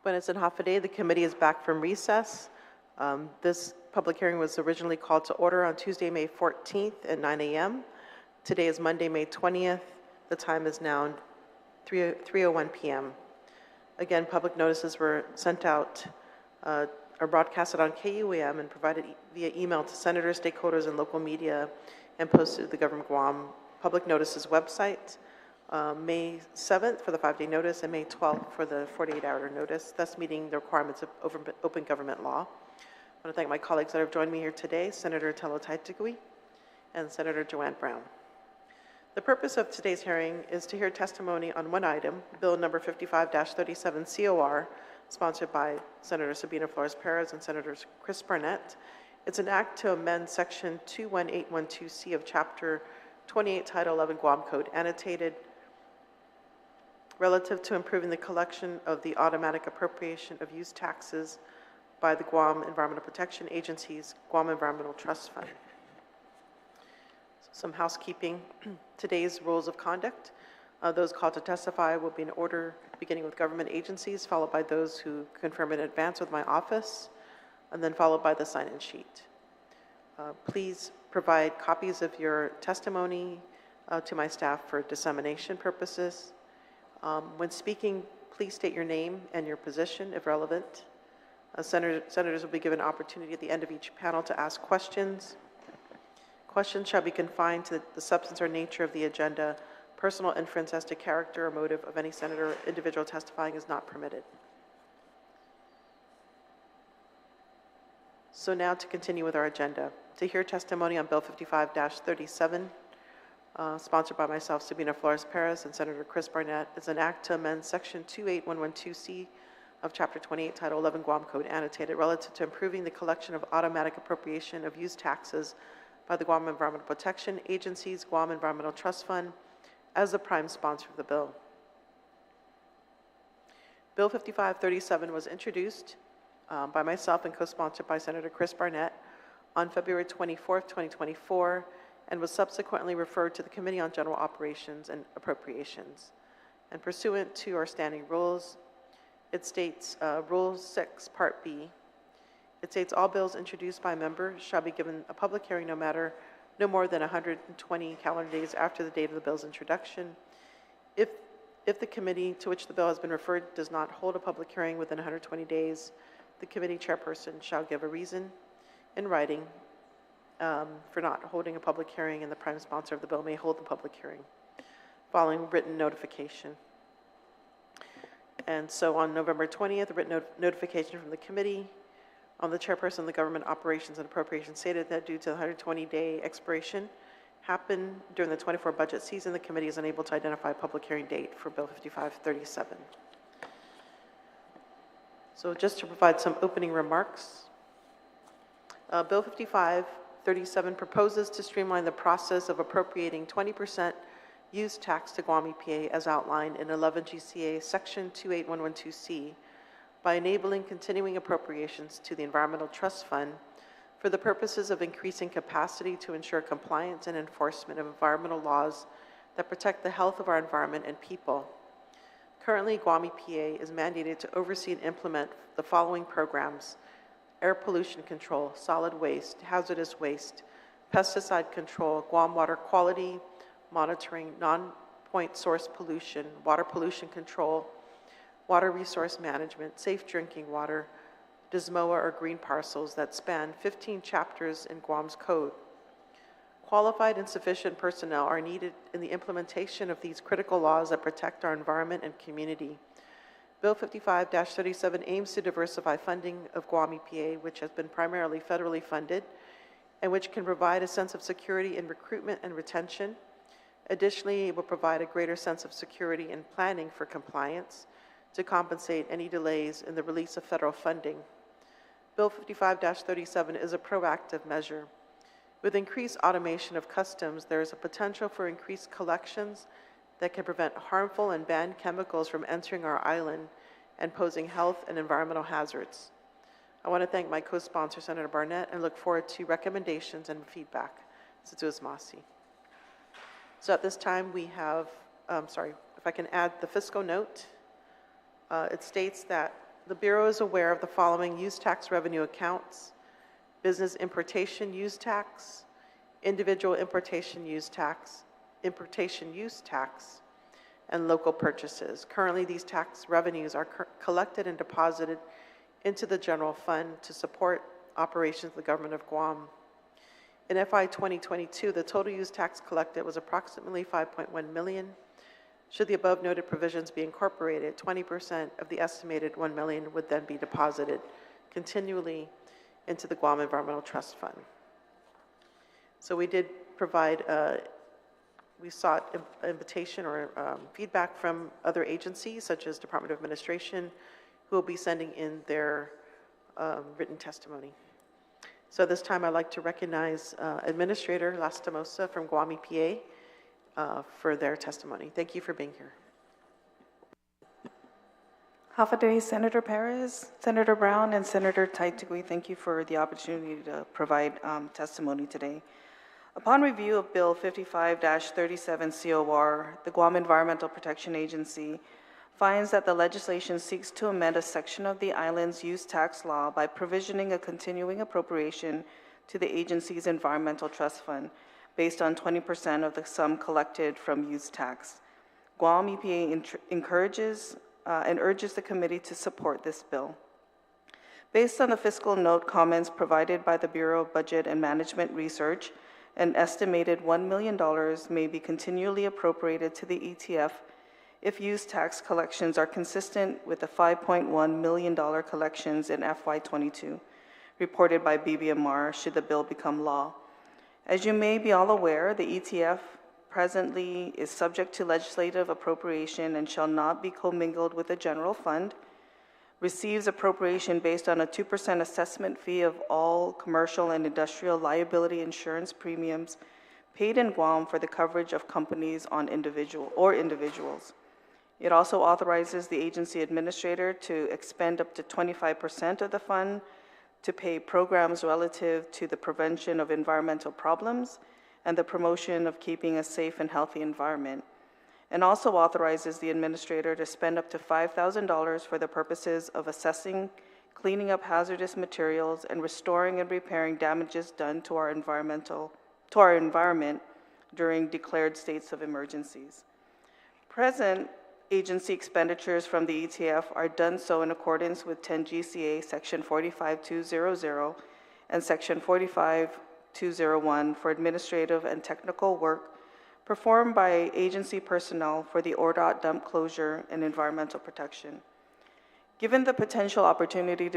Buenas and Hafa, the committee is back from recess. This public hearing was originally called to order on Tuesday, May 14th at 9 a.m. Today is Monday, May 20th. The time is now 3:01 p.m. Again, public notices were sent out or broadcasted on KUAM and provided via email to senators, stakeholders, and local media, and posted to the Government of Guam public notices website. May 7th for the 5-day notice and May 12th for the 48-hour notice, thus meeting the requirements of open government law. I want to thank my colleagues that have joined me here today, Senator Talo-Taitigui and Senator Joanne Brown. The purpose of today's hearing is to hear testimony on one item, Bill number 55-37 COR, sponsored by Senator Sabina Flores Perez and Senators Chris Barnett. It's an act to amend Section 21812C of Chapter 28, Title 11 Guam Code, annotated, relative to improving the collection of the automatic appropriation of use taxes by the Guam Environmental Protection Agency's Guam Environmental Trust Fund. Some housekeeping. Today's rules of conduct. Those called to testify will be in order beginning with government agencies, followed by those who confirm in advance with my office, and then followed by the sign-in sheet. Please provide copies of your testimony to my staff for dissemination purposes. When speaking, please state your name and your position if relevant. Senators will be given an opportunity at the end of each panel to ask questions. Questions shall be confined to the substance or nature of the agenda. Personal inference as to character or motive of any senator or individual testifying is not permitted. So now to continue with our agenda. To hear testimony on Bill 55-37, sponsored by myself, Sabina Flores Perez, and Senator Chris Barnett, is an act to amend Section 28112C of Chapter 28, Title 11 Guam Code, annotated, relative to improving the collection of automatic appropriation of use taxes by the Guam Environmental Protection Agency's Guam Environmental Trust Fund as the prime sponsor of the bill. Bill 5537 was introduced by myself and co-sponsored by Senator Chris Barnett on February 24th, 2024, and was subsequently referred to the Committee on General Operations and Appropriations. And pursuant to our standing rules, it states, Rule 6, Part B, it states all bills introduced by a member shall be given a public hearing no more than 120 calendar days after the date of the bill's introduction. If the committee to which the bill has been referred does not hold a public hearing within 120 days, the committee chairperson shall give a reason in writing for not holding a public hearing, and the prime sponsor of the bill may hold the public hearing following written notification. And so on November 20th, a written notification from the committee on the chairperson of the Government Operations and Appropriations stated that due to the 120-day expiration happened during the 24 budget season, the committee is unable to identify a public hearing date for Bill 5537. So just to provide some opening remarks, Bill 5537 proposes to streamline the process of appropriating 20% use tax to Guam EPA as outlined in 11 GCA Section 28112C by enabling continuing appropriations to the Environmental Trust Fund for the purposes of increasing capacity to ensure compliance and enforcement of environmental laws that protect the health of our environment and people. Currently, Guam EPA is mandated to oversee and implement the following programs: air pollution control, solid waste, hazardous waste, pesticide control, Guam water quality monitoring, non-point source pollution, water pollution control, water resource management, safe drinking water, DSMOA or green parcels that span 15 chapters in Guam's code. Qualified and sufficient personnel are needed in the implementation of these critical laws that protect our environment and community. Bill 55-37 aims to diversify funding of Guam EPA, which has been primarily federally funded, and which can provide a sense of security in recruitment and retention. Additionally, it will provide a greater sense of security in planning for compliance to compensate any delays in the release of federal funding. Bill 55-37 is a proactive measure. With increased automation of customs, there is a potential for increased collections that can prevent harmful and banned chemicals from entering our island and posing health and environmental hazards. I want to thank my co-sponsor, Senator Barnett, and look forward to recommendations and feedback. Situas Masi. So at this time we have, if I can add the fiscal note. It states that The Bureau is aware of the following use tax revenue accounts: business importation use tax, individual importation use tax, and local purchases. Currently, these tax revenues are collected and deposited into the general fund to support operations of the government of Guam. In FY 2022, the total use tax collected was approximately $5.1 million. Should the above noted provisions be incorporated, 20% of the estimated $1 million would then be deposited continually into the Guam Environmental Trust Fund. So we did provide, we sought invitation or feedback from other agencies such as Department of Administration, who will be sending in their written testimony. So this time I'd like to recognize Administrator Lastimosa from Guam EPA for their testimony. Thank you for being here. Hafaday, Senator Perez, Senator Brown, and Senator Taitigui, thank you for the opportunity to provide testimony today. Upon review of Bill 55-37 COR, the Guam Environmental Protection Agency finds that the legislation seeks to amend a section of the island's use tax law by provisioning a continuing appropriation to the agency's environmental trust fund based on 20% of the sum collected from use tax. Guam EPA encourages and urges the committee to support this bill. Based on the fiscal note comments provided by the Bureau of Budget and Management Research, an estimated $1 million may be continually appropriated to the ETF if use tax collections are consistent with the $5.1 million collections in FY22, reported by BBMR should the bill become law. As you may be all aware, the ETF presently is subject to legislative appropriation and shall not be commingled with the general fund, receives appropriation based on a 2% assessment fee of all commercial and industrial liability insurance premiums paid in Guam for the coverage of companies on individuals. It also authorizes the agency administrator to expend up to 25% of the fund to pay programs relative to the prevention of environmental problems and the promotion of keeping a safe and healthy environment, and also authorizes the administrator to spend up to $5,000 for the purposes of assessing, cleaning up hazardous materials, and restoring and repairing damages done to our environment during declared states of emergencies. Present agency expenditures from the ETF are done so in accordance with 10 GCA Section 45200 and Section 45201 for administrative and technical work performed by agency personnel for the ORDOT dump closure and environmental protection. Given the potential opportunity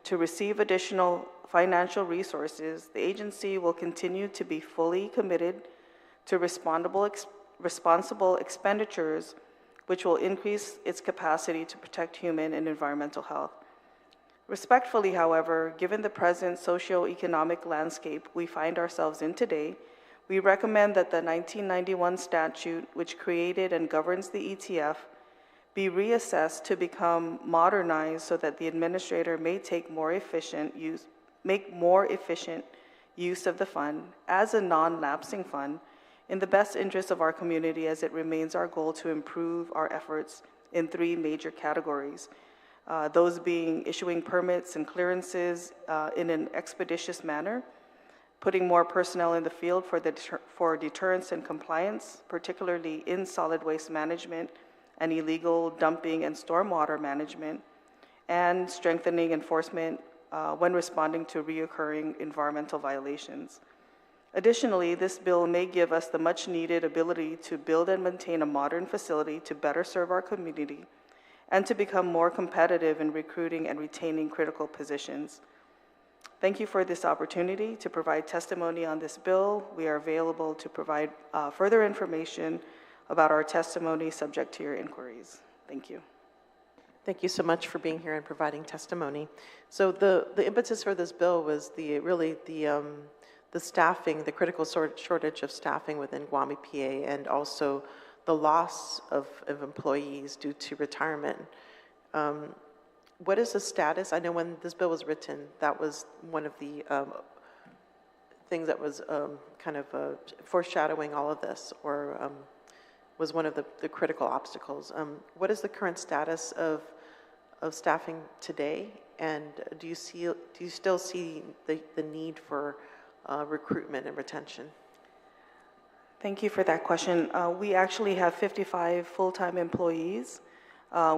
to receive additional financial resources, the agency will continue to be fully committed to responsible expenditures, which will increase its capacity to protect human and environmental health. Respectfully, however, given the present socio-economic landscape we find ourselves in today, we recommend that the 1991 statute, which created and governs the ETF, be reassessed to become modernized so that the administrator may make more efficient use of the fund as a non-lapsing fund in the best interest of our community, as it remains our goal to improve our efforts in 3 major categories. Those being issuing permits and clearances in an expeditious manner, putting more personnel in the field for deterrence and compliance, particularly in solid waste management and illegal dumping and stormwater management, and strengthening enforcement when responding to reoccurring environmental violations. Additionally, this bill may give us the much-needed ability to build and maintain a modern facility to better serve our community and to become more competitive in recruiting and retaining critical positions. Thank you for this opportunity to provide testimony on this bill. We are available to provide further information about our testimony subject to your inquiries. Thank you. Thank you so much for being here and providing testimony. So the impetus for this bill was the staffing, the critical shortage of staffing within Guam EPA, and also the loss of employees due to retirement. What is the status? I know when this bill was written, that was one of the things that was kind of foreshadowing all of this, or was one of the critical obstacles. What is the current status of staffing today? And do you still see the need for recruitment and retention? Thank you for that question. We actually have 55 full-time employees.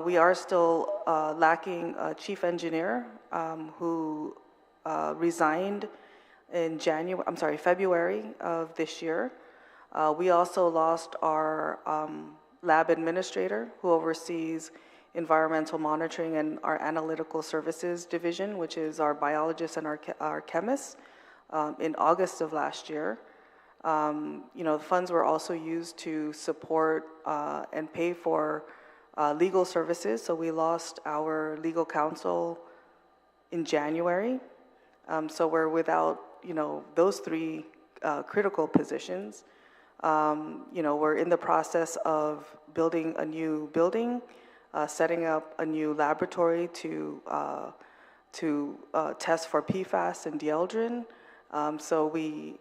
We are still lacking a chief engineer who resigned in February of this year. We also lost our lab administrator who oversees environmental monitoring and our analytical services division, which is our biologists and our chemists, in August of last year. The funds were also used to support and pay for legal services. So we lost our legal counsel in January. So we're without, those three critical positions. We're in the process of building a new building, setting up a new laboratory to test for PFAS and dieldrin. So we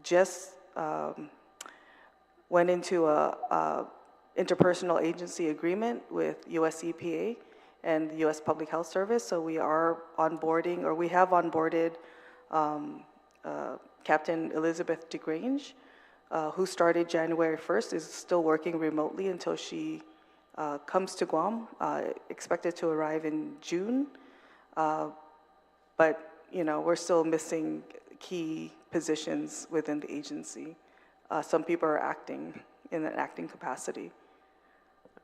just went into a interpersonal agency agreement with US EPA and the US Public Health Service. So we are onboarding, or we have onboarded Captain Elizabeth DeGrange, who started January 1st, is still working remotely until she comes to Guam, expected to arrive in June. But, we're still missing key positions within the agency. Some people are acting in an acting capacity.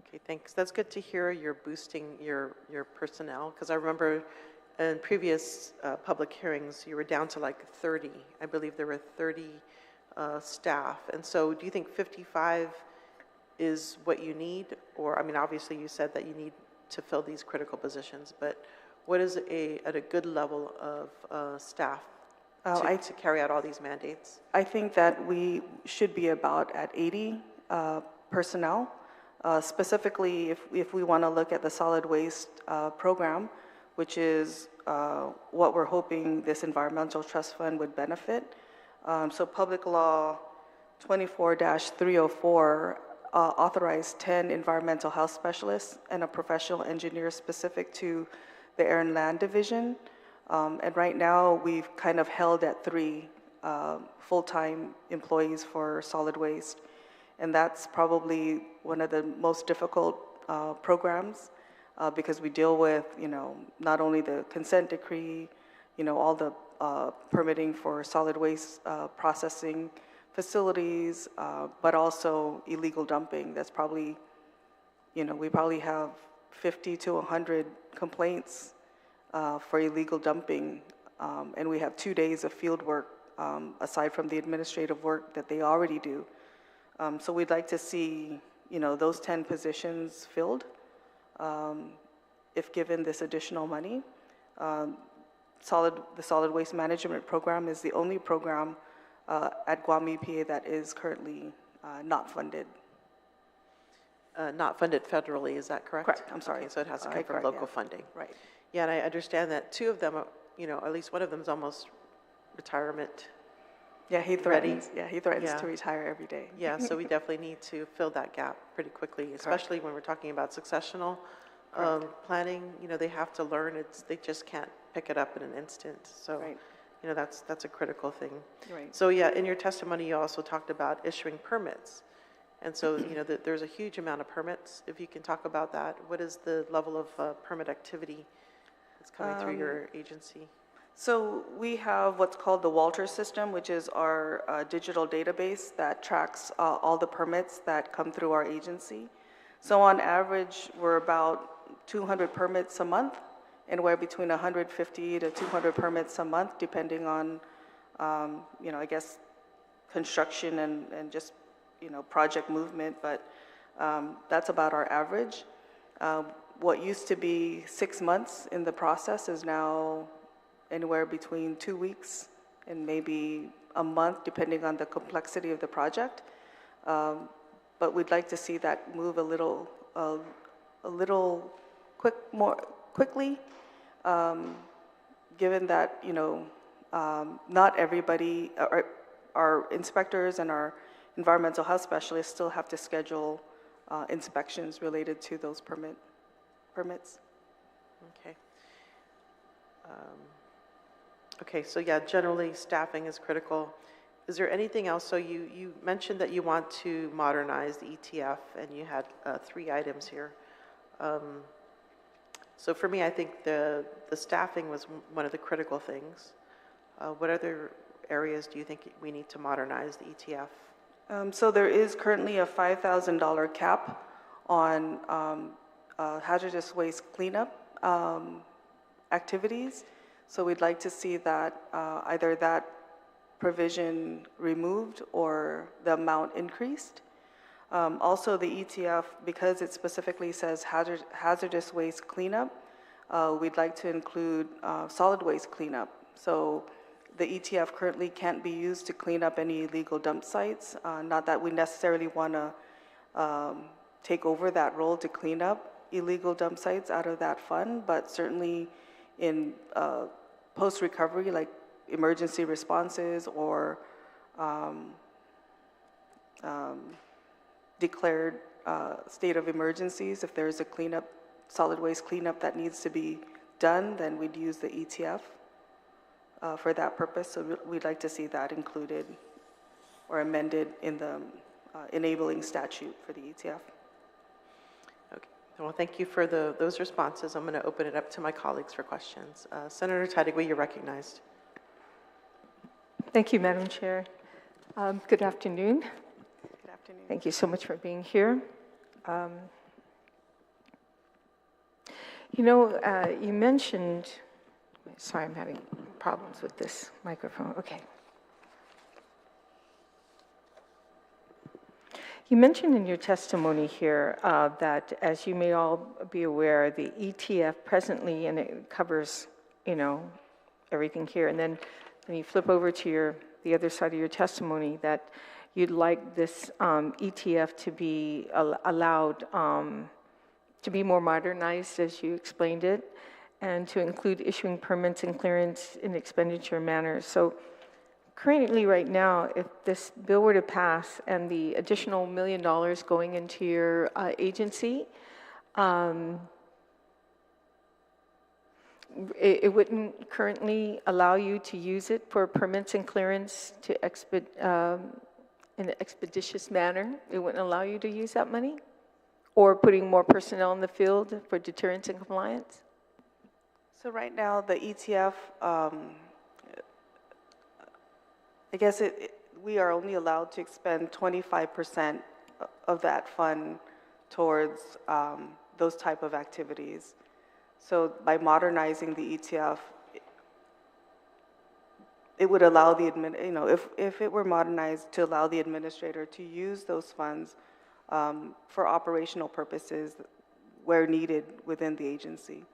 Okay, thanks. That's good to hear you're boosting your personnel, because I remember in previous public hearings, you were down to like 30. I believe there were 30 staff. And so do you think 55 is what you need? Or, obviously you said that you need to fill these critical positions, but what is at a good level of staff to carry out all these mandates? I think that we should be about at 80 personnel. Specifically, if we want to look at the solid waste program, which is what we're hoping this environmental trust fund would benefit. So Public Law 24-304 authorized 10 environmental health specialists and a professional engineer specific to the Air and Land Division. And right now, we've kind of held at 3 full-time employees for solid waste. And that's probably one of the most difficult programs because we deal with, not only the consent decree, all the permitting for solid waste processing facilities, but also illegal dumping. That's probably, we probably have 50 to 100 complaints for illegal dumping, and we have 2 days of field work aside from the administrative work that they already do. So we'd like to see, those 10 positions filled if given this additional money. The Solid Waste Management Program is the only program at Guam EPA that is currently not funded. Not funded federally, is that correct? Correct, I'm sorry. Okay, so it has to come from local funding. Right. Yeah, and I understand that 2 of them, at least one of them is almost retirement. Yeah, he threatens. ready. Yeah, he threatens to retire every day. Yeah, so we definitely need to fill that gap pretty quickly, especially when we're talking about successional planning. They have to learn. They just can't pick it up in an instant. So, Right. That's a critical thing. Right. So yeah, in your testimony, you also talked about issuing permits. And so, there's a huge amount of permits. If you can talk about that, what is the level of permit activity that's coming through your agency? So we have what's called the Walter system, which is our digital database that tracks all the permits that come through our agency. So on average, we're about 200 permits a month, anywhere between 150 to 200 permits a month, depending on, I guess, construction and just, project movement, but that's about our average. What used to be 6 months in the process is now anywhere between 2 weeks and maybe a month, depending on the complexity of the project. But we'd like to see that move a little more quickly, given that not everybody, our inspectors and our environmental health specialists still have to schedule inspections related to those permits. Okay. Okay, so yeah, generally staffing is critical. Is there anything else? So you mentioned that you want to modernize the ETF, and you had 3 items here. So for me, I think the staffing was one of the critical things. What other areas do you think we need to modernize the ETF? So there is currently a $5,000 cap on hazardous waste cleanup activities. So we'd like to see that either that provision removed or the amount increased. Also, the ETF, because it specifically says hazardous waste cleanup, we'd like to include solid waste cleanup. So the ETF currently can't be used to clean up any illegal dump sites. Not that we necessarily want to take over that role to clean up illegal dump sites out of that fund, but certainly in post-recovery, like emergency responses or declared state of emergencies, if there's a cleanup, solid waste cleanup that needs to be done, then we'd use the ETF for that purpose. So we'd like to see that included or amended in the enabling statute for the ETF. Okay. Well, thank you for those responses. I'm going to open it up to my colleagues for questions. Senator Tadegui, you're recognized. Thank you, Madam Chair. Good afternoon. Good afternoon. Thank you so much for being here. You mentioned, sorry, I'm having problems with this microphone. Okay. You mentioned in your testimony here that, as you may all be aware, the ETF presently, and it covers, everything here, and then when you flip over to the other side of your testimony, that you'd like this ETF to be allowed to be more modernized, as you explained it, and to include issuing permits and clearance in expenditure manner. So currently, right now, if this bill were to pass and the additional $1 million going into your agency, it wouldn't currently allow you to use it for permits and clearance to in an expeditious manner. It wouldn't allow you to use that money? Or putting more personnel in the field for deterrence and compliance? So right now, the ETF, I guess we are only allowed to expend 25% of that fund towards those type of activities. So by modernizing the ETF, it would allow the if it were modernized to allow the administrator to use those funds for operational purposes where needed within the agency.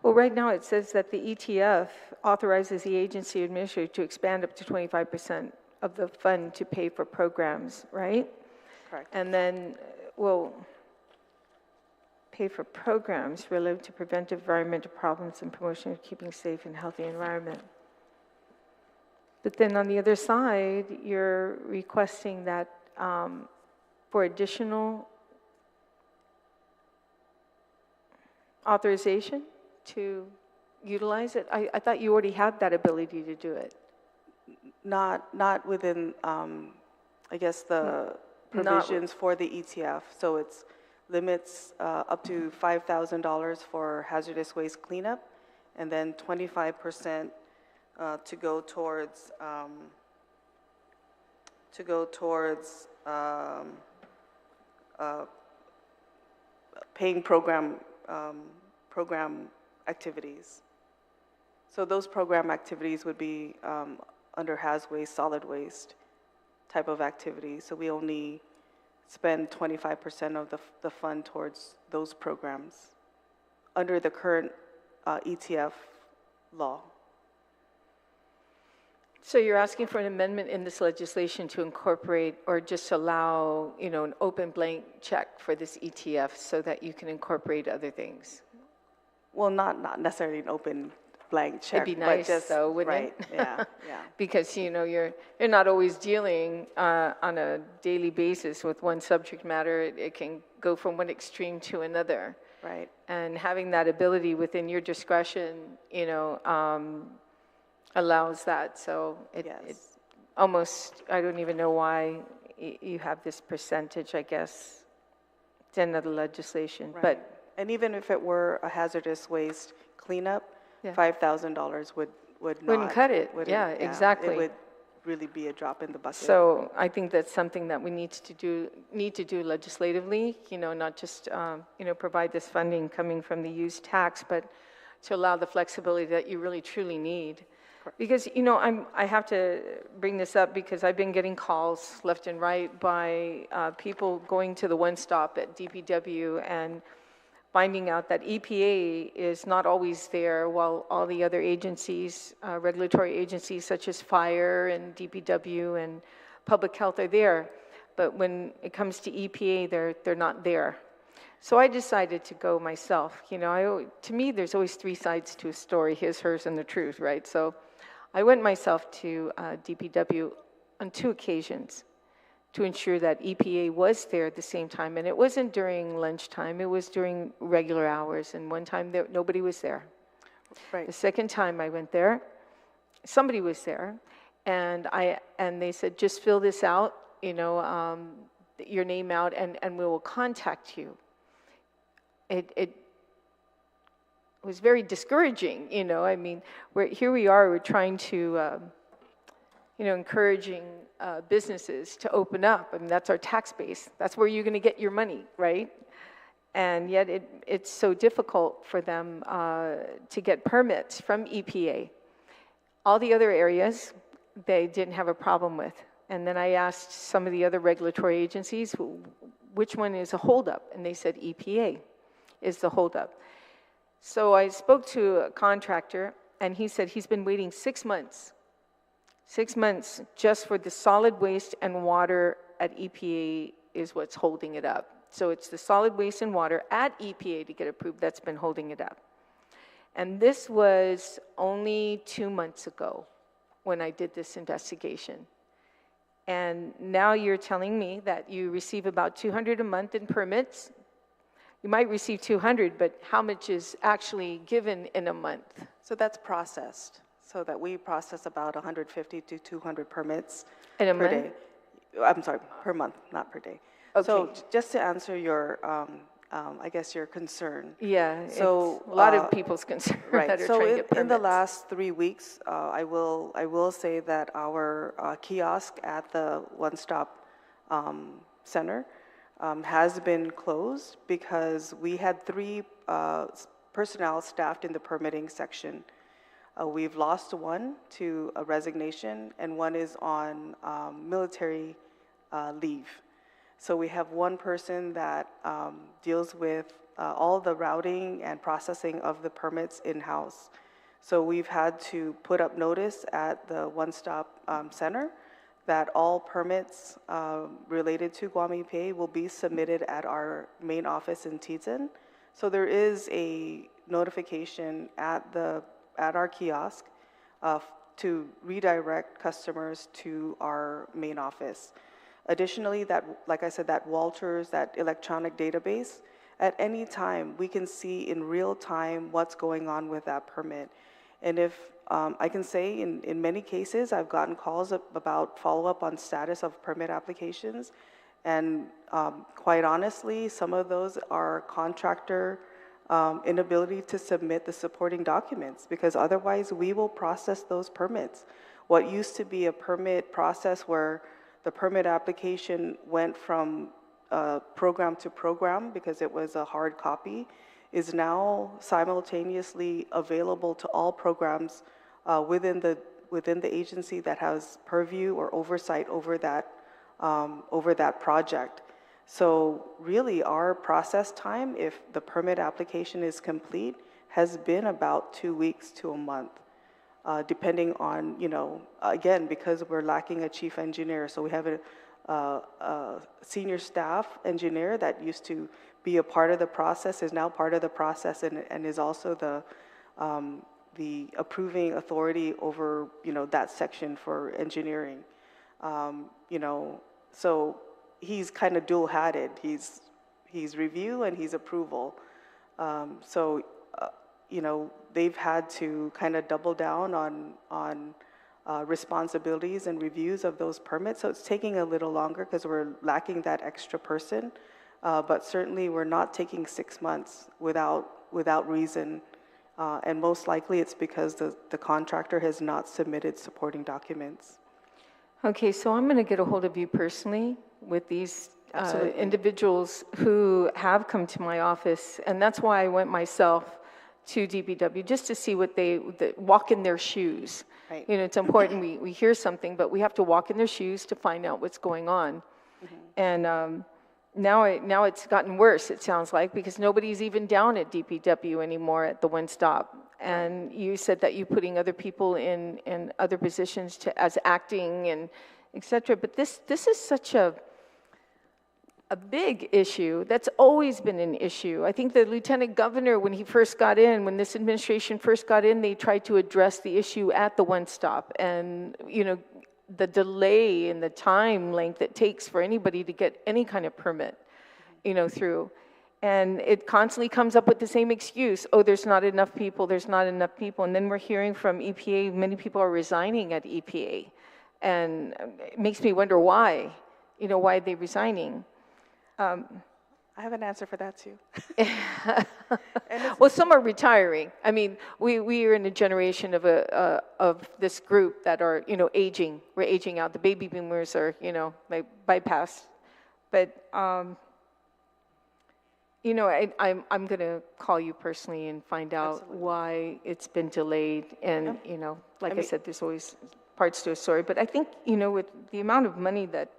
Well, right now it says that the ETF authorizes the agency administrator to expand up to 25% of the fund to pay for programs, right? Correct. And then, pay for programs related to preventive environmental problems and promotion of keeping safe and healthy environment. But then on the other side, you're requesting that for additional authorization to utilize it? I thought you already had that ability to do it. Not within, I guess, the provisions for the ETF. So it's limits up to $5,000 for hazardous waste cleanup, and then 25% to go towards paying program activities. So those program activities would be under haz waste, solid waste type of activities. So we only spend 25% of the fund towards those programs under the current ETF law. So you're asking for an amendment in this legislation to incorporate or just allow, an open blank check for this ETF so that you can incorporate other things? Well, not necessarily an open blank check. It'd be nice, but just, though, wouldn't right, it? Yeah, yeah. Because, you're not always dealing on a daily basis with one subject matter. It can go from one extreme to another. Right. And having that ability within your discretion, allows that. So it Yes. almost, I don't even know why you have this percentage, I guess. It's another legislation, Right. but And even if it were a hazardous waste cleanup, Yeah. $5,000 would not. Wouldn't cut it. wouldn't- Yeah, exactly. It would really be a drop in the bucket. so I think that's something that we need to do legislatively, not just, provide this funding coming from the use tax, but to allow the flexibility that you really truly need. Because, I have to bring this up because I've been getting calls left and right by people going to the one stop at DPW and finding out that EPA is not always there while all the other agencies, regulatory agencies such as fire and DPW and public health are there. But when it comes to EPA, they're not there. So I decided to go myself. To me, there's always three sides to a story, his, hers, and the truth, right? So I went myself to DPW on 2 occasions to ensure that EPA was there at the same time. And it wasn't during lunchtime, it was during regular hours. And one time nobody was there. Right. The second time I went there, somebody was there. And they said, just fill this out, your name out, and we will contact you. It was very discouraging, I mean, here we are, we're trying to, encouraging businesses to open up. I mean, that's our tax base. That's where you're going to get your money, right? And yet it's so difficult for them to get permits from EPA. All the other areas, they didn't have a problem with. And then I asked some of the other regulatory agencies, which one is a holdup? And they said EPA is the holdup. So I spoke to a contractor, and he said he's been waiting 6 months. 6 months just for the solid waste and water at EPA is what's holding it up. So it's the solid waste and water at EPA to get approved that's been holding it up. And this was only 2 months ago when I did this investigation. And now you're telling me that you receive about 200 a month in permits. You might receive 200, but how much is actually given in a month? So that's processed. So that we process about 150 to 200 permits In a per month? day. I'm sorry, per month, not per day. So Okay. just to answer your, I guess your concern. Yeah, So, it's a lot of people's concern Right. that are So trying to get permits. in the last 3 weeks, I will say that our kiosk at the one-stop center has been closed because we had 3 personnel staffed in the permitting section. We've lost 1 to a resignation, and 1 is on military leave. So we have 1 person that deals with all the routing and processing of the permits in-house. So we've had to put up notice at the one-stop center that all permits related to Guam EPA will be submitted at our main office in Tizen. So there is a notification at our kiosk to redirect customers to our main office. Additionally, like I said, that Walters, that electronic database, at any time we can see in real time what's going on with that permit. And if I can say in many cases, I've gotten calls about follow-up on status of permit applications. And quite honestly, some of those are contractor inability to submit the supporting documents, because otherwise we will process those permits. What used to be a permit process where the permit application went from program to program because it was a hard copy is now simultaneously available to all programs within the agency that has purview or oversight over that project. So really our process time, if the permit application is complete, has been about 2 weeks to a month, depending on, again, because we're lacking a chief engineer. So we have a senior staff engineer that used to be a part of the process, is now part of the process, and is also the approving authority over, that section for engineering. So he's kind of dual-hatted. He's review and he's approval. So, you know, they've had to kind of double down on responsibilities and reviews of those permits. So it's taking a little longer because we're lacking that extra person. But certainly we're not taking 6 months without reason. And most likely it's because the contractor has not submitted supporting documents. Okay, so I'm going to get a hold of you personally with these Absolutely. individuals who have come to my office, and that's why I went myself to DPW, just to see what walk in their shoes. Right. You know, it's important we hear something, but we have to walk in their shoes to find out what's going on. And now it's gotten worse, it sounds like, because nobody's even down at DPW anymore at the one stop. And you said that you're putting other people in other positions as acting and et cetera. But this is such a big issue that's always been an issue. I think the lieutenant governor, when this administration first got in, they tried to address the issue at the one stop. And, you know, the delay and the time length it takes for anybody to get any kind of permit, you know, through. And it constantly comes up with the same excuse, oh, there's not enough people. And then we're hearing from EPA, many people are resigning at EPA. And it makes me wonder why, you know, why are they resigning? I have an answer for that too. Well, some are retiring. I mean, we are in a generation of this group that are, you know, aging. We're aging out. The baby boomers are, you know, like bypassed. But, you know, I'm going to call you personally and find out Absolutely. why it's been delayed. And, you know, like I said, there's always parts to a story. But I think, you know, with the amount of money that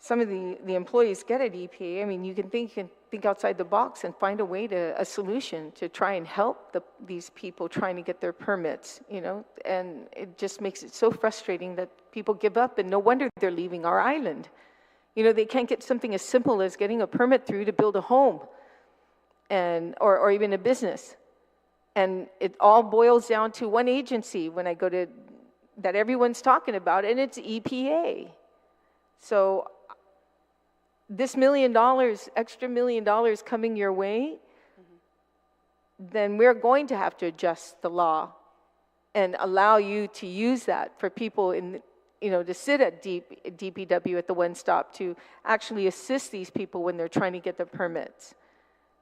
some of the employees get at EPA, I mean, you can think outside the box and find a solution to try and help these people trying to get their permits, you know, and it just makes it so frustrating that people give up, and no wonder they're leaving our island. You know, they can't get something as simple as getting a permit through to build a home or even a business. And it all boils down to one agency when I go to, that everyone's talking about, and it's EPA. So this extra $1 million coming your way, then we're going to have to adjust the law and allow you to use that for people to sit at DPW at the one stop to actually assist these people when they're trying to get their permits.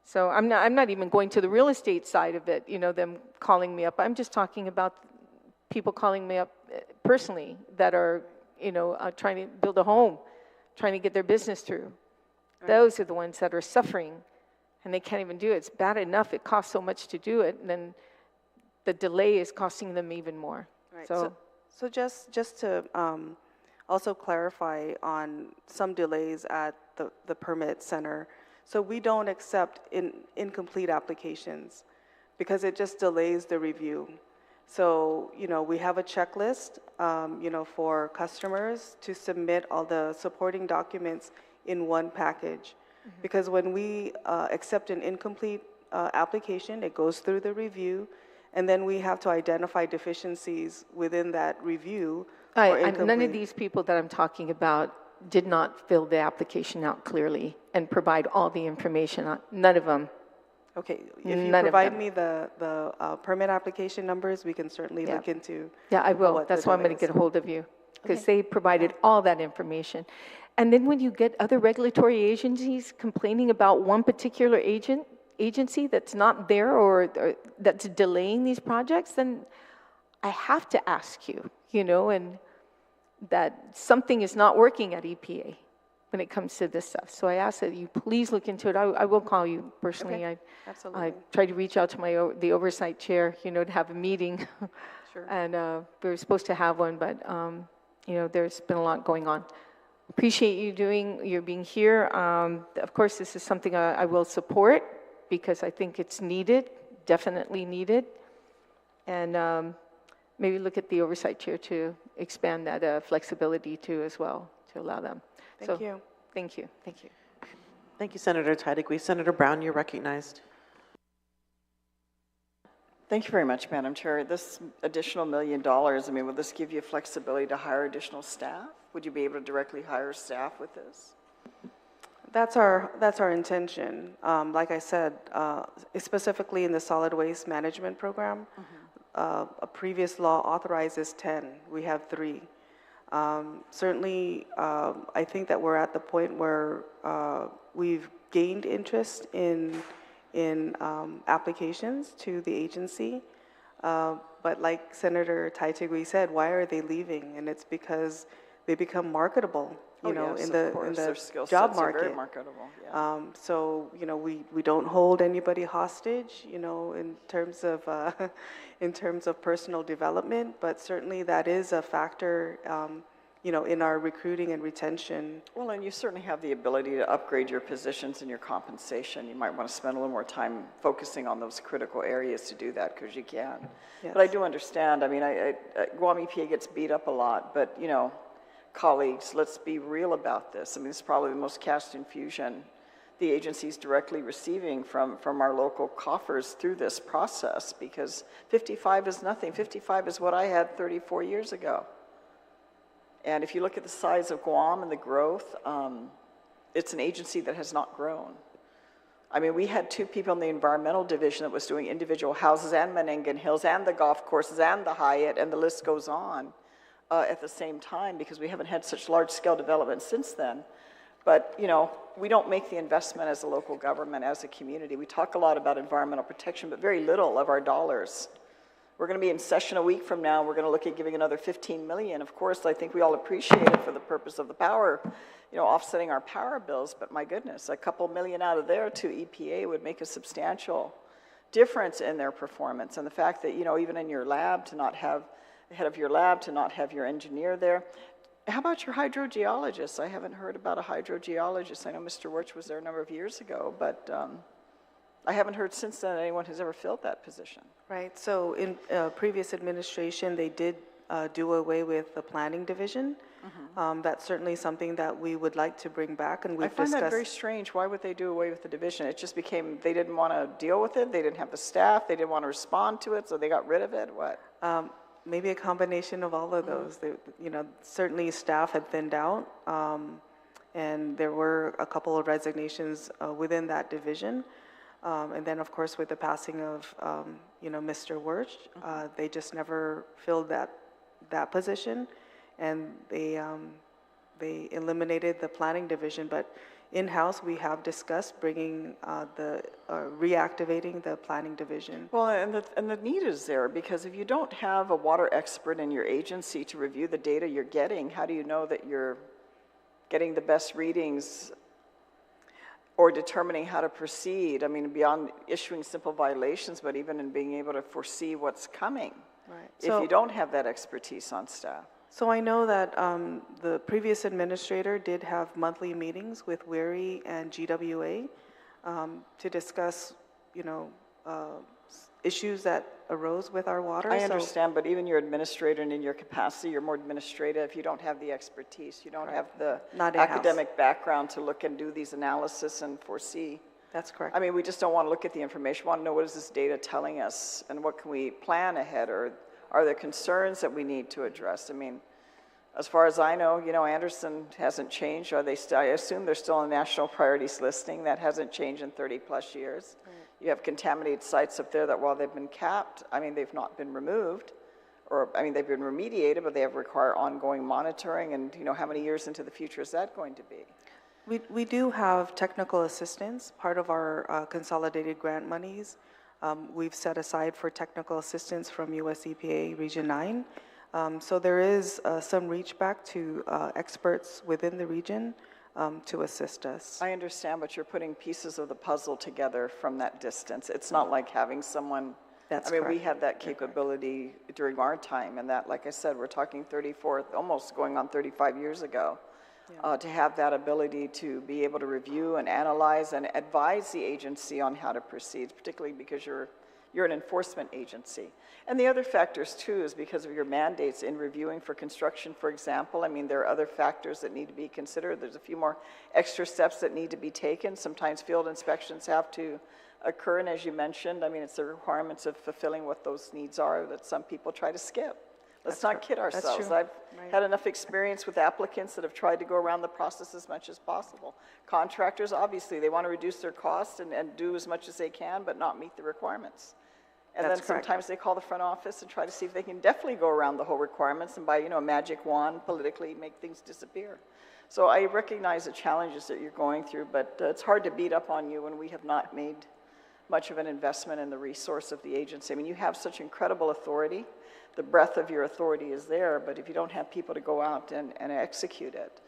So I'm not even going to the real estate side of it, you know, them calling me up. I'm just talking about people calling me up personally that are, you know, trying to build a home, trying to get their business through. Right. Those are the ones that are suffering, and they can't even do it. It's bad enough it costs so much to do it, and then the delay is costing them even more. Right. So just to also clarify on some delays at the permit center. So we don't accept incomplete applications because it just delays the review. So, you know, we have a checklist, you know, for customers to submit all the supporting documents in one package. Mm-hmm. Because when we accept an incomplete application, it goes through the review, and then we have to identify deficiencies within that review. None of these people that I'm talking about did not fill the application out clearly and provide all the information. None of them. Okay, if you provide me the permit application numbers, we can certainly look into. Yeah, I will. That's why I'm going to get a hold of you, because they provided all that information. And then when you get other regulatory agencies complaining about one particular agency that's not there or that's delaying these projects, then I have to ask you, you know, and that something is not working at EPA when it comes to this stuff. So I ask that you please look into it. I will call you personally. Okay. Absolutely. I tried to reach out to the oversight chair, you know, to have a meeting. Sure. And we were supposed to have one, but, you know, there's been a lot going on. Appreciate you being here. Of course, this is something I will support because I think it's needed, definitely needed. And maybe look at the oversight chair to expand that flexibility too as well, to allow them. Thank you. Thank you. Thank you. Thank you, Senator Teitigui. Senator Brown, you're recognized. Thank you very much, Madam Chair. This additional $1 million, I mean, will this give you flexibility to hire additional staff? Would you be able to directly hire staff with this? That's our intention. Like I said, specifically in the solid waste management program, a previous law authorizes 10. We have 3. Certainly, I think that we're at the point where we've gained interest in applications to the agency. But like Senator Taitigui said, why are they leaving? And it's because they become marketable, in the skill job sets are very market. marketable, yeah. So, we don't hold anybody hostage, in terms of, in terms of personal development, but certainly that is a factor, in our recruiting and retention. Well, and you certainly have the ability to upgrade your positions and your compensation. You might want to spend a little more time focusing on those critical areas to do that, because you can. Yes. But I do understand, I mean, Guam EPA gets beat up a lot, but, colleagues, let's be real about this. I mean, this is probably the most cash infusion the agency's directly receiving from our local coffers through this process, because 55 is nothing. 55 is what I had 34 years ago. And if you look at the size of Guam and the growth, it's an agency that has not grown. I mean, we had 2 people in the environmental division that was doing individual houses and Menengan Hills and the golf courses and the Hyatt, and the list goes on at the same time, because we haven't had such large-scale development since then. But, we don't make the investment as a local government, as a community. We talk a lot about environmental protection, but very little of our dollars. We're going to be in session a week from now. We're going to look at giving another $15 million. Of course, I think we all appreciate it for the purpose of the power, offsetting our power bills. But my goodness, a couple million out of there to EPA would make a substantial difference in their performance. And the fact that, even in your lab, to not have the head of your lab, to not have your engineer there. How about your hydrogeologist? I haven't heard about a hydrogeologist. I know Mr. Wirch was there a number of years ago, but I haven't heard since then anyone has ever filled that position. Right, so in previous administration, they did do away with the planning division. That's certainly something that we would like to bring back, and we've discussed. I find that very strange. Why would they do away with the division? It just became, they didn't want to deal with it, they didn't have the staff, they didn't want to respond to it, so they got rid of it, what? Maybe a combination of all of those. They, certainly staff had thinned out, and there were a couple of resignations within that division. And then, of course, with the passing of, Mr. Wirch, they just never filled that position, and they eliminated the planning division. But in-house, we have discussed bringing reactivating the planning division. Well, and the need is there, because if you don't have a water expert in your agency to review the data you're getting, how do you know that you're getting the best readings or determining how to proceed? I mean, beyond issuing simple violations, but even in being able to foresee what's coming. Right. If you don't have that expertise on staff. So I know that the previous administrator did have monthly meetings with WERI and GWA to discuss, issues that arose with our water. I understand, but even your administrator and in your capacity, you're more administrative. You don't have the expertise. You don't have the academic background to look and do these analysis and foresee. That's correct. I mean, we just don't want to look at the information. We want to know, what is this data telling us, and what can we plan ahead, or are there concerns that we need to address? I mean, as far as I know, Anderson hasn't changed. Are they I assume they're still on the national priorities listing. That hasn't changed in 30 plus years. Right. You have contaminated sites up there that, while they've been capped, I mean, they've not been removed, or, I mean, they've been remediated, but they require ongoing monitoring, and, how many years into the future is that going to be? We do have technical assistance, part of our consolidated grant monies. We've set aside for technical assistance from US EPA Region 9. So there is some reach back to experts within the region to assist us. I understand, but you're putting pieces of the puzzle together from that distance. It's not like having someone. That's correct. We had that capability during our time, and that, like I said, we're talking 34, almost going on 35 years ago. Yeah. To have that ability to be able to review and analyze and advise the agency on how to proceed, particularly because you're an enforcement agency. And the other factors, too, is because of your mandates in reviewing for construction, for example. I mean, there are other factors that need to be considered. There's a few more extra steps that need to be taken. Sometimes field inspections have to occur, and as you mentioned, I mean, it's the requirements of fulfilling what those needs are that some people try to skip. Let's not kid That's ourselves. true. I've Right. had enough experience with applicants that have tried to go around the process as much as possible. Contractors, obviously, they want to reduce their costs and do as much as they can, but not meet the requirements. And That's then correct. sometimes they call the front office and try to see if they can definitely go around the whole requirements and by, a magic wand politically make things disappear. So I recognize the challenges that you're going through, but it's hard to beat up on you when we have not made much of an investment in the resource of the agency. I mean, you have such incredible authority. The breadth of your authority is there, but if you don't have people to go out and execute it,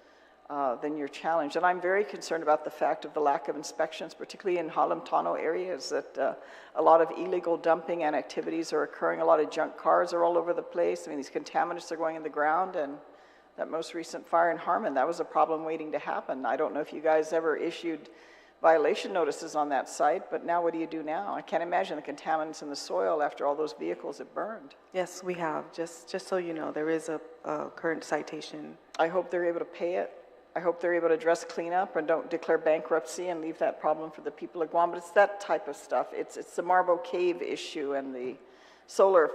then you're challenged. And I'm very concerned about the fact of the lack of inspections, particularly in Halamtano areas, that a lot of illegal dumping and activities are occurring. A lot of junk cars are all over the place. I mean, these contaminants are going in the ground, and that most recent fire in Harmon, that was a problem waiting to happen. I don't know if you guys ever issued violation notices on that site, but now what do you do now? I can't imagine the contaminants in the soil after all those vehicles have burned. Yes, we have. Just so you know, there is a current citation. I hope they're able to pay it. I hope they're able to address cleanup and don't declare bankruptcy and leave that problem for the people of Guam. But it's that type of stuff. It's the Marbo Cave issue and the solar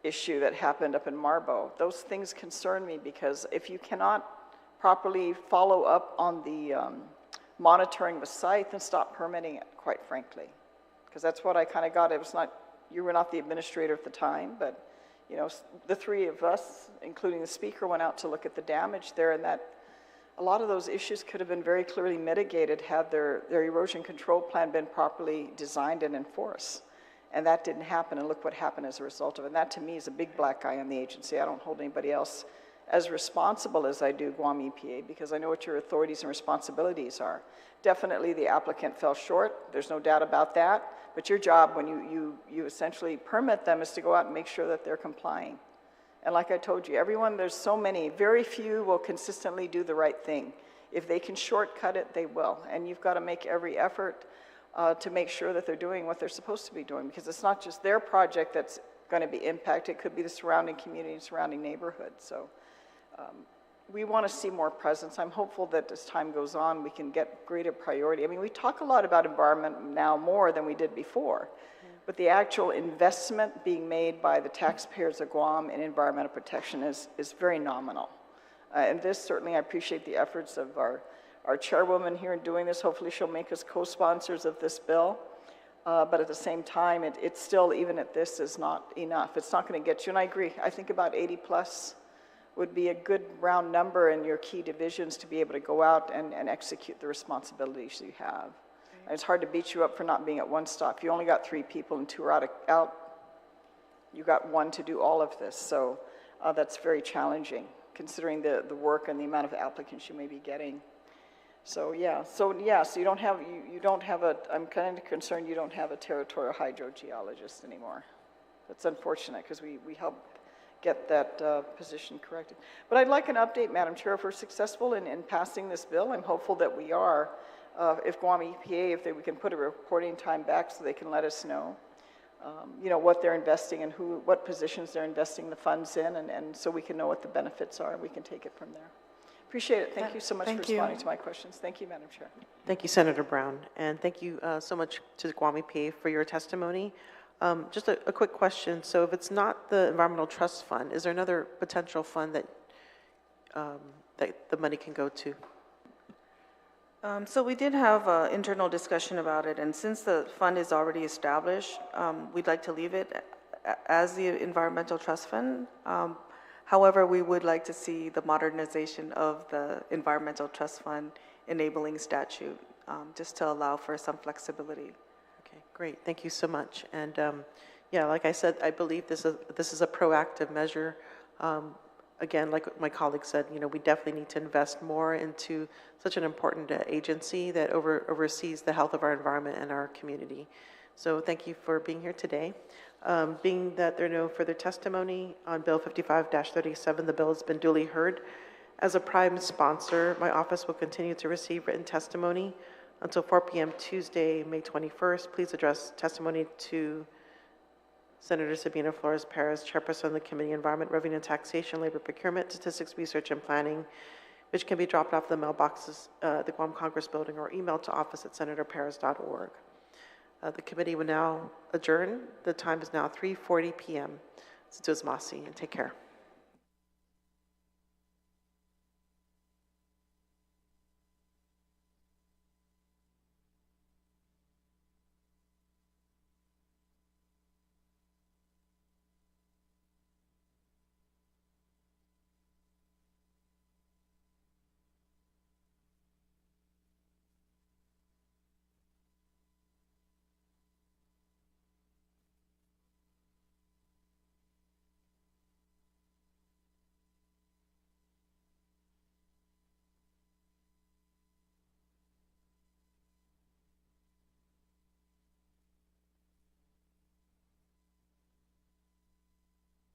issue that happened up in Marbo. Those things concern me because if you cannot properly follow up on the monitoring the site, then stop permitting it, quite frankly. Because that's what I kind of got. It was not, you were not the administrator at the time, but the three of us, including the speaker, went out to look at the damage there, and that a lot of those issues could have been very clearly mitigated had their erosion control plan been properly designed and enforced. And that didn't happen, and look what happened as a result of it. And that, to me, is a big black eye on the agency. I don't hold anybody else as responsible as I do Guam EPA, because I know what your authorities and responsibilities are. Definitely the applicant fell short, there's no doubt about that, but your job when you essentially permit them is to go out and make sure that they're complying. And like I told you, everyone, there's so many, very few will consistently do the right thing. If they can shortcut it, they will, and you've got to make every effort to make sure that they're doing what they're supposed to be doing, because it's not just their project that's going to be impacted, it could be the surrounding community, surrounding neighborhood. So we want to see more presence. I'm hopeful that as time goes on, we can get greater priority. I mean, we talk a lot about environment now more than we did before, but the actual investment being made by the taxpayers of Guam in environmental protection is very nominal. And this, certainly, I appreciate the efforts of our chairwoman here in doing this. Hopefully she'll make us co-sponsors of this bill. But at the same time, it's still, even at this, is not enough. It's not going to get you, and I agree. I think about 80 plus would be a good round number in your key divisions to be able to go out and execute the responsibilities you have. And it's hard to beat you up for not being at one stop. You only got 3 people and 2 are out. You got 1 to do all of this. So that's very challenging, considering the work and the amount of applicants you may be getting. So you don't have a, I'm kind of concerned you don't have a territorial hydrogeologist anymore. That's unfortunate, because we helped get that position corrected. But I'd like an update, Madam Chair, if we're successful in passing this bill. I'm hopeful that we are. If Guam EPA, we can put a reporting time back so they can let us know, what they're investing and what positions they're investing the funds in, and so we can know what the benefits are, and we can take it from there. Appreciate it. Thank you so much for responding to my questions. Thank you, Madam Chair. Thank you, Senator Brown, and thank you so much to the Guam EPA for your testimony. Just a quick question. So if it's not the Environmental Trust Fund, is there another potential fund that the money can go to? So we did have an internal discussion about it, and since the fund is already established, we'd like to leave it as the Environmental Trust Fund. However, we would like to see the modernization of the Environmental Trust Fund enabling statute, just to allow for some flexibility. Okay, great. Thank you so much. And yeah, like I said, I believe this is a proactive measure. Again, like my colleague said, we definitely need to invest more into such an important agency that oversees the health of our environment and our community. So thank you for being here today. Being that there are no further testimony on Bill 55-37, the bill has been duly heard. As a prime sponsor, my office will continue to receive written testimony until 4 p.m. Tuesday, May 21st. Please address testimony to Senator Sabina Flores Perez, Chairperson of the Committee on Environment, Revenue and Taxation, Labor Procurement, Statistics, Research, and Planning, which can be dropped off the mailboxes at the Guam Congress Building or emailed to office@senatorperez.org. The committee will now adjourn. The time is now 3:40 p.m. Mr. Masi, and take care.